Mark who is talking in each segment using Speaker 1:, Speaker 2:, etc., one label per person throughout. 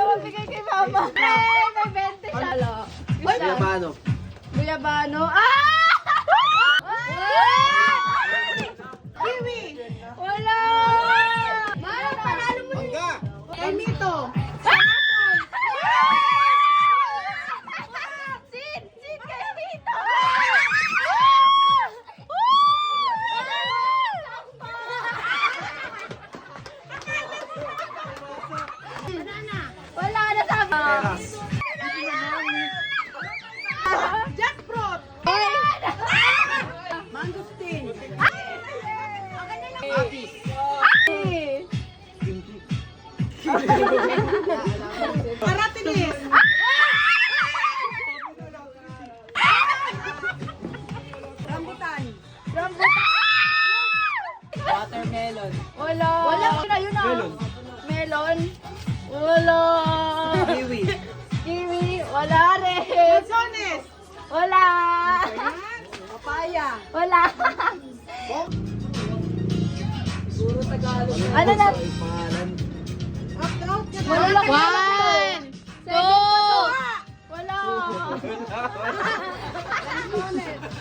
Speaker 1: Bigay kay mama. May 20 siya.
Speaker 2: Guyabano.
Speaker 1: Guyabano. Kiwi. Wala. Mara, panalo mo.
Speaker 2: Mangga.
Speaker 1: Emito. Sin kay Emito. Wala na sabi.
Speaker 2: Peras.
Speaker 1: Jackfruit. Mangosteen.
Speaker 2: Apis.
Speaker 1: Paratinis. Rambutan.
Speaker 2: Watermelon.
Speaker 1: Wala. Wala. Yun na.
Speaker 2: Melon.
Speaker 1: Melon. Wala.
Speaker 2: Kiwi.
Speaker 1: Kiwi. Wala rin. Lanzones. Wala. Papaya. Wala.
Speaker 2: Puro Tagalog.
Speaker 1: Ano na?
Speaker 2: Pangalan.
Speaker 1: Wala lang.
Speaker 3: 1, 2.
Speaker 1: Wala.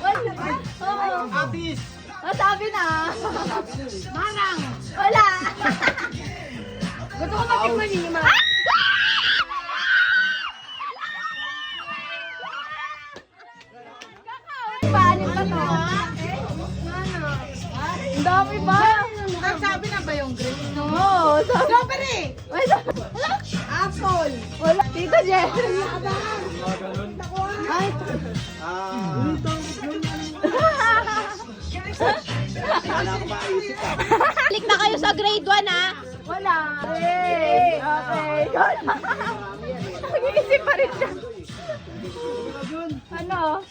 Speaker 1: Wala. Oo.
Speaker 2: Apis.
Speaker 1: Nasabi na. Manang. Wala. Gusto ko matikman yun yung mga. Paanin pa to? Ang dami ba?
Speaker 3: Sabi na ba yung green?
Speaker 1: Oo.
Speaker 3: Strawberry!
Speaker 1: Wala.
Speaker 3: Apple!
Speaker 1: Wala. Tita Jen. Ay.
Speaker 2: Wala akong maisip ah.
Speaker 3: Balik na kayo sa grade 1 ha?
Speaker 1: Wala. Okay. Nag-iisip pa rin siya. Ano?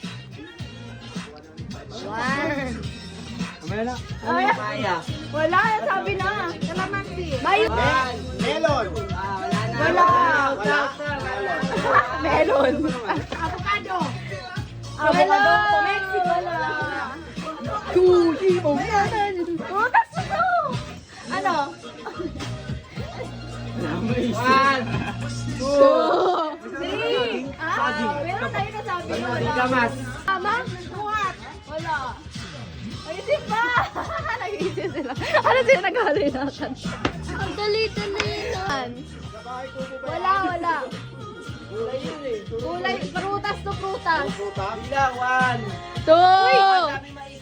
Speaker 2: Mamaya na.
Speaker 1: Ay,
Speaker 2: Maya.
Speaker 1: wala. Sabi na.
Speaker 3: Kalamansi!
Speaker 1: May...
Speaker 2: Melon.
Speaker 1: Wala.
Speaker 2: Wala.
Speaker 1: Melon.
Speaker 3: Avocado!
Speaker 1: Avocado. Mexico. Wala. Kuhi mo. Putas mo. Ano?
Speaker 2: One.
Speaker 1: Two. Three. Meron tayo na sabi na wala.
Speaker 2: Gamas.
Speaker 1: Tama? Buhat. Wala. Nag-isip pa. Nag-isip sila. Ano sila nag-haloy natin? Ang dali-dali lang. Wala. Kulay, prutas to prutas.
Speaker 2: Bilang. One.
Speaker 1: Two.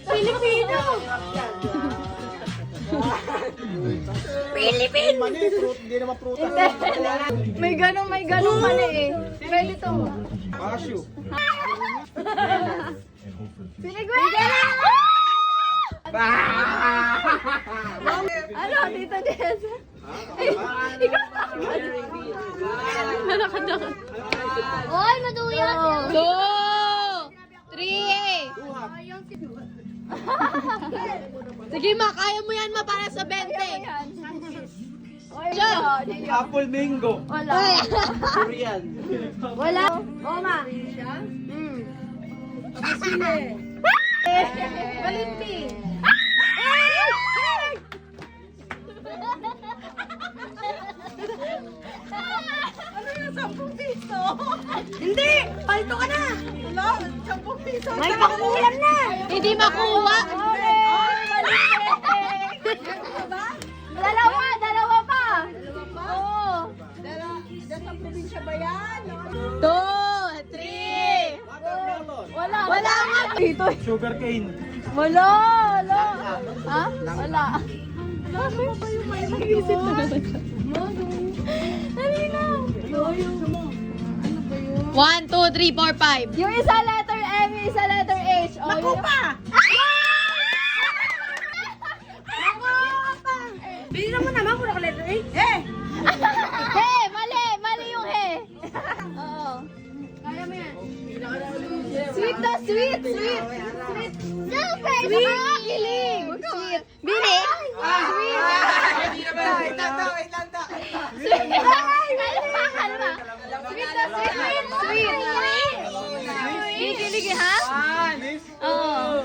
Speaker 1: Pilipino. Pilipino.
Speaker 2: Mali, fruit. Hindi naman prutas.
Speaker 1: May ganong mali eh. Pwede to.
Speaker 2: Cashew.
Speaker 1: Sinigwela! Ano, Tito Jess? Ikaw na. Oy, maduyot!
Speaker 3: 2, 3. Sige ma, kaya mo yan ma para sa 20.
Speaker 1: Oy, wala.
Speaker 2: Apple mango.
Speaker 1: Wala.
Speaker 2: Durian.
Speaker 1: Wala. Oma. Balinti. Ano yung 10 piso? Hindi! Palito ka na! Wala, 10 piso. May pakulam na!
Speaker 3: Hindi makuha.
Speaker 1: Dalawa pa! Oo.
Speaker 3: Sa probinsya ba yan? 2, 3.
Speaker 2: Watermelon.
Speaker 1: Wala nga dito.
Speaker 2: Sugar cane.
Speaker 1: Wala. Ha? Wala. Ano ba yung may nag-isip na naman siya? Dali na.
Speaker 3: 1, 2, 3, 4, 5.
Speaker 1: Yung isa letter M, yung isa letter H. Oh,
Speaker 3: Makupa! Bilhin mo naman kung letter A.
Speaker 1: He, mali yung he. Oo. Kaya mo yan. Sweet na, sweet. Super, nakakakilig. Sweet. Bili? Sweet. Sweet. Ano ba? Sweet na, sweet. Kikilig, ha? Oo.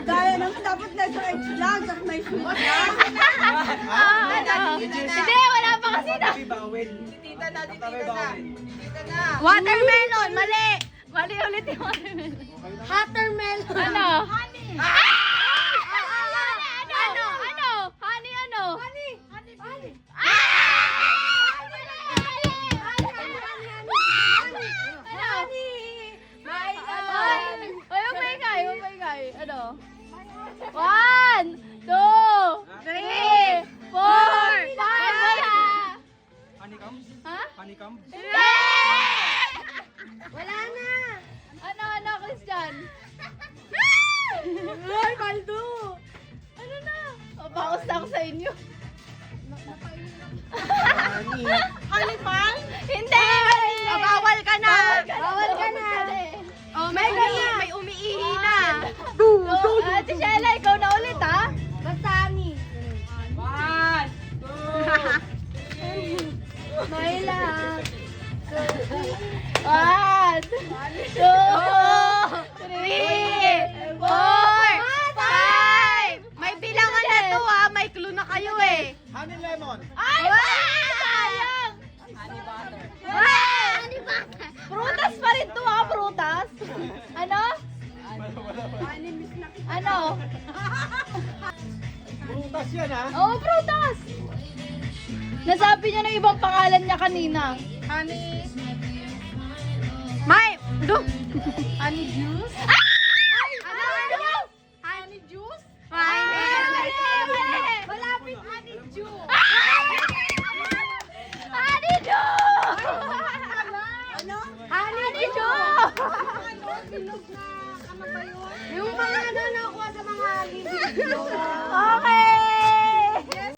Speaker 3: Kaya naman dapat letter H lang, tapos may sweet.
Speaker 1: Ano? Hindi, wala pa kasi na.
Speaker 2: bawin.
Speaker 3: Tita na,
Speaker 2: Kanta may bawin.
Speaker 3: Tita na.
Speaker 1: Watermelon! Mali! Mali ulit yung watermelon.
Speaker 3: Watermelon.
Speaker 1: Ano?
Speaker 3: Honey.
Speaker 1: Ano? Ano? Honey ano?
Speaker 3: Honey. Honey. Honey.
Speaker 1: Ay, umingay, umingay. Ano? 1, 2, 3, 4, 5. Wala.
Speaker 2: Honeycomb?
Speaker 1: Ha?
Speaker 2: Honeycomb?
Speaker 1: Hindi!
Speaker 3: Wala na.
Speaker 1: Ano, Christian?
Speaker 3: Ay, Baldo.
Speaker 1: Ano na? Paus na ako sa inyo.
Speaker 2: Honey.
Speaker 3: Honey pan?
Speaker 1: Hindi!
Speaker 3: Bawal ka na.
Speaker 1: Bawal ka na.
Speaker 3: Oh, may umiihi na.
Speaker 1: Ate Shella, ikaw na ulit ha?
Speaker 3: Basta honey. 1, 2,
Speaker 1: Mayla. 1, 2, 3, 4, 5.
Speaker 3: May bilangan na to ha. May clue na kayo eh.
Speaker 2: Honey lemon.
Speaker 1: Ay! Sayang!
Speaker 3: Honey butter.
Speaker 1: Prutas pa rin to ha, prutas. Ano?
Speaker 3: Honey miss na.
Speaker 1: Ano?
Speaker 2: Prutas yan ha.
Speaker 1: Oo, prutas. Nasabi niya na ibang pangalan niya kanina.
Speaker 3: Honey.
Speaker 1: May!
Speaker 3: Honey juice?
Speaker 1: Ano?
Speaker 3: Honey juice?
Speaker 1: Malapit.
Speaker 3: Honey juice.
Speaker 1: Honey Dew!
Speaker 3: Ano?
Speaker 1: Honey Dew!
Speaker 3: Ano? Bilog na ano ba yun? Yung mga ano,